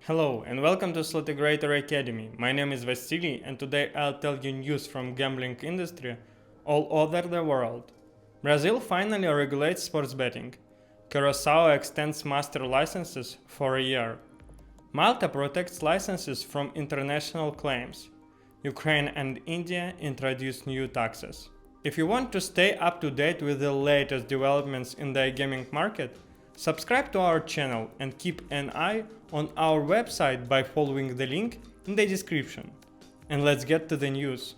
Hello and welcome to Slotegrator Academy. My name is Vasily and today I'll tell you news from gambling industry all over the world. Brazil finally regulates sports betting. Curaçao extends master licenses for a year. Malta protects licenses from international claims. Ukraine and India introduce new taxes. If you want to stay up to date with the latest developments in the iGaming market, subscribe to our channel and keep an eye on our website by following the link in the description. And let's get to the news.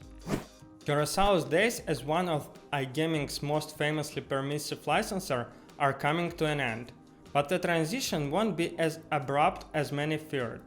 GASOs Days as one of iGaming's most famously permissive licensors are coming to an end, but the transition won't be as abrupt as many feared.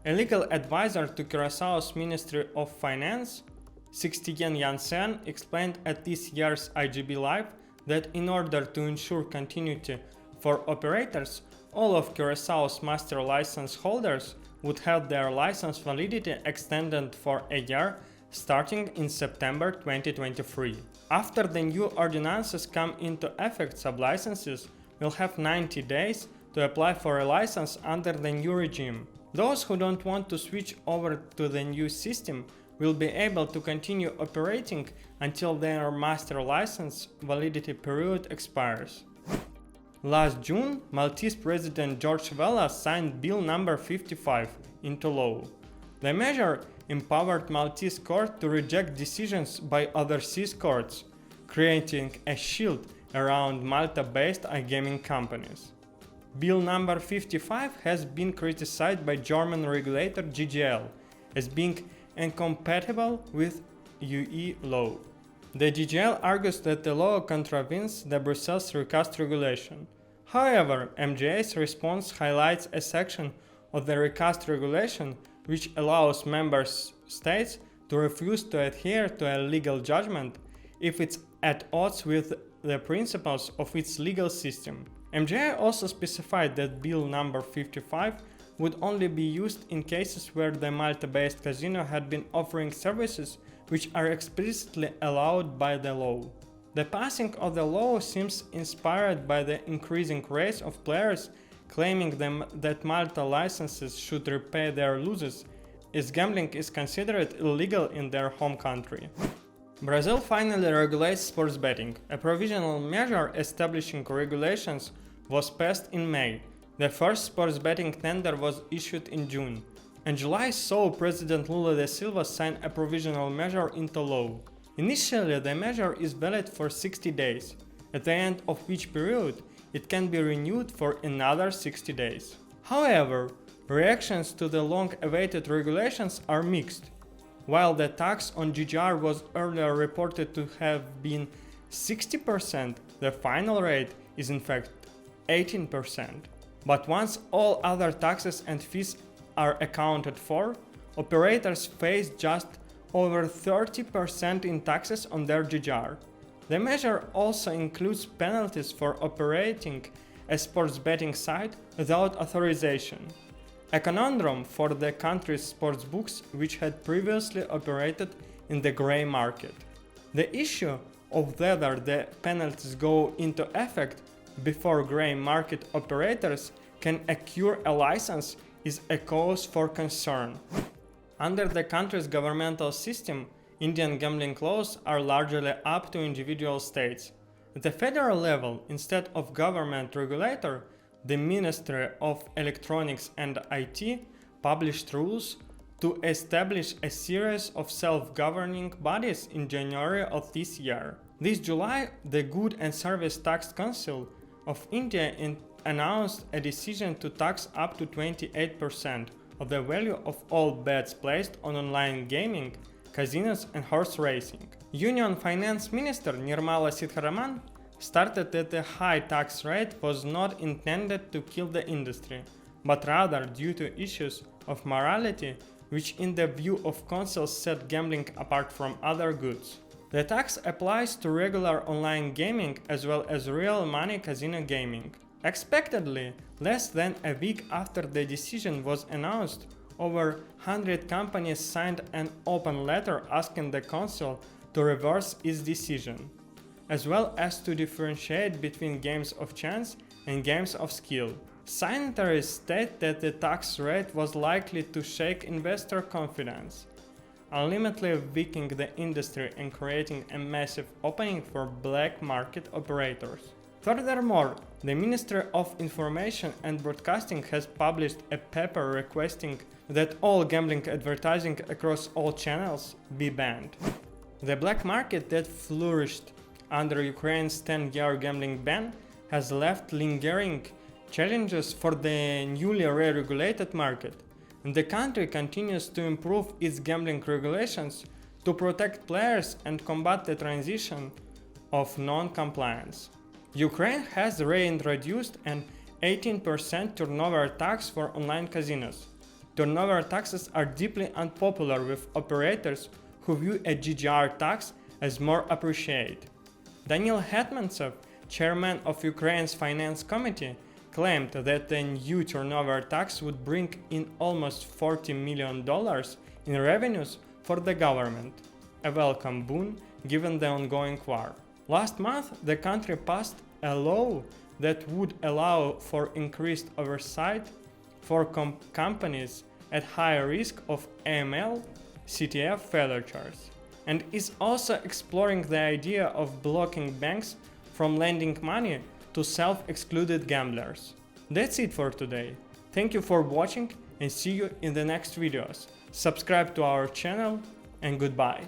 A legal advisor to Curaçao's Ministry of Finance, Sixtien Janssen, explained at this year's IGB Live that in order to ensure continuity for operators, all of Curaçao's master license holders would have their license validity extended for a year starting in September 2023. After the new ordinances come into effect, sub-licenses will have 90 days to apply for a license under the new regime. Those who don't want to switch over to the new system will be able to continue operating until their master license validity period expires. Last June, Maltese President George Vella signed Bill number 55 into law. The measure empowered Maltese court to reject decisions by overseas courts, creating a shield around Malta-based iGaming companies. Bill number 55 has been criticized by German regulator GGL as being incompatible with UE law. The GGL argues that the law contravenes the Brussels recast regulation. However, MGA's response highlights a section of the recast regulation which allows member states to refuse to adhere to a legal judgment if it's at odds with the principles of its legal system. MGA also specified that Bill number 55 would only be used in cases where the Malta-based casino had been offering services which are explicitly allowed by the law. The passing of the law seems inspired by the increasing rates of players claiming that Malta licenses should repay their losses, as gambling is considered illegal in their home country. Brazil finally regulates sports betting. A provisional measure establishing regulations was passed in May. The first sports betting tender was issued in June, and July saw President Lula da Silva sign a provisional measure into law. Initially, the measure is valid for 60 days, at the end of which period it can be renewed for another 60 days. However, reactions to the long-awaited regulations are mixed. While the tax on GGR was earlier reported to have been 60%, the final rate is in fact 18%. But once all other taxes and fees are accounted for, operators face just over 30% in taxes on their GGR. The measure also includes penalties for operating a sports betting site without authorization, a conundrum for the country's sports books which had previously operated in the grey market. The issue of whether the penalties go into effect before grey market operators can acquire a license is a cause for concern. Under the country's governmental system, Indian gambling laws are largely up to individual states. At the federal level, instead of government regulator, the Ministry of Electronics and IT published rules to establish a series of self-governing bodies in January of this year. This July, the Good and Service Tax Council of India announced a decision to tax up to 28% of the value of all bets placed on online gaming, casinos and horse racing. Union Finance Minister Nirmala Sitharaman stated that the high tax rate was not intended to kill the industry, but rather due to issues of morality which in the view of council set gambling apart from other goods. The tax applies to regular online gaming as well as real money casino gaming. Expectedly, less than a week after the decision was announced, over 100 companies signed an open letter asking the council to reverse its decision, as well as to differentiate between games of chance and games of skill. Signatories state that the tax rate was likely to shake investor confidence, ultimately weakening the industry and creating a massive opening for black market operators. Furthermore, the Ministry of Information and Broadcasting has published a paper requesting that all gambling advertising across all channels be banned. The black market that flourished under Ukraine's 10-year gambling ban has left lingering challenges for the newly re-regulated market, and the country continues to improve its gambling regulations to protect players and combat the transition of non-compliance. Ukraine has reintroduced an 18% turnover tax for online casinos. Turnover taxes are deeply unpopular with operators who view a GGR tax as more appreciated. Daniil Hetmantsev, chairman of Ukraine's Finance Committee, claimed that the new turnover tax would bring in almost $40 million in revenues for the government, a welcome boon given the ongoing war. Last month, the country passed a law that would allow for increased oversight for companies at higher risk of AML, CTF failures, and is also exploring the idea of blocking banks from lending money to self-excluded gamblers. That's it for today. Thank you for watching and see you in the next videos. Subscribe to our channel and goodbye.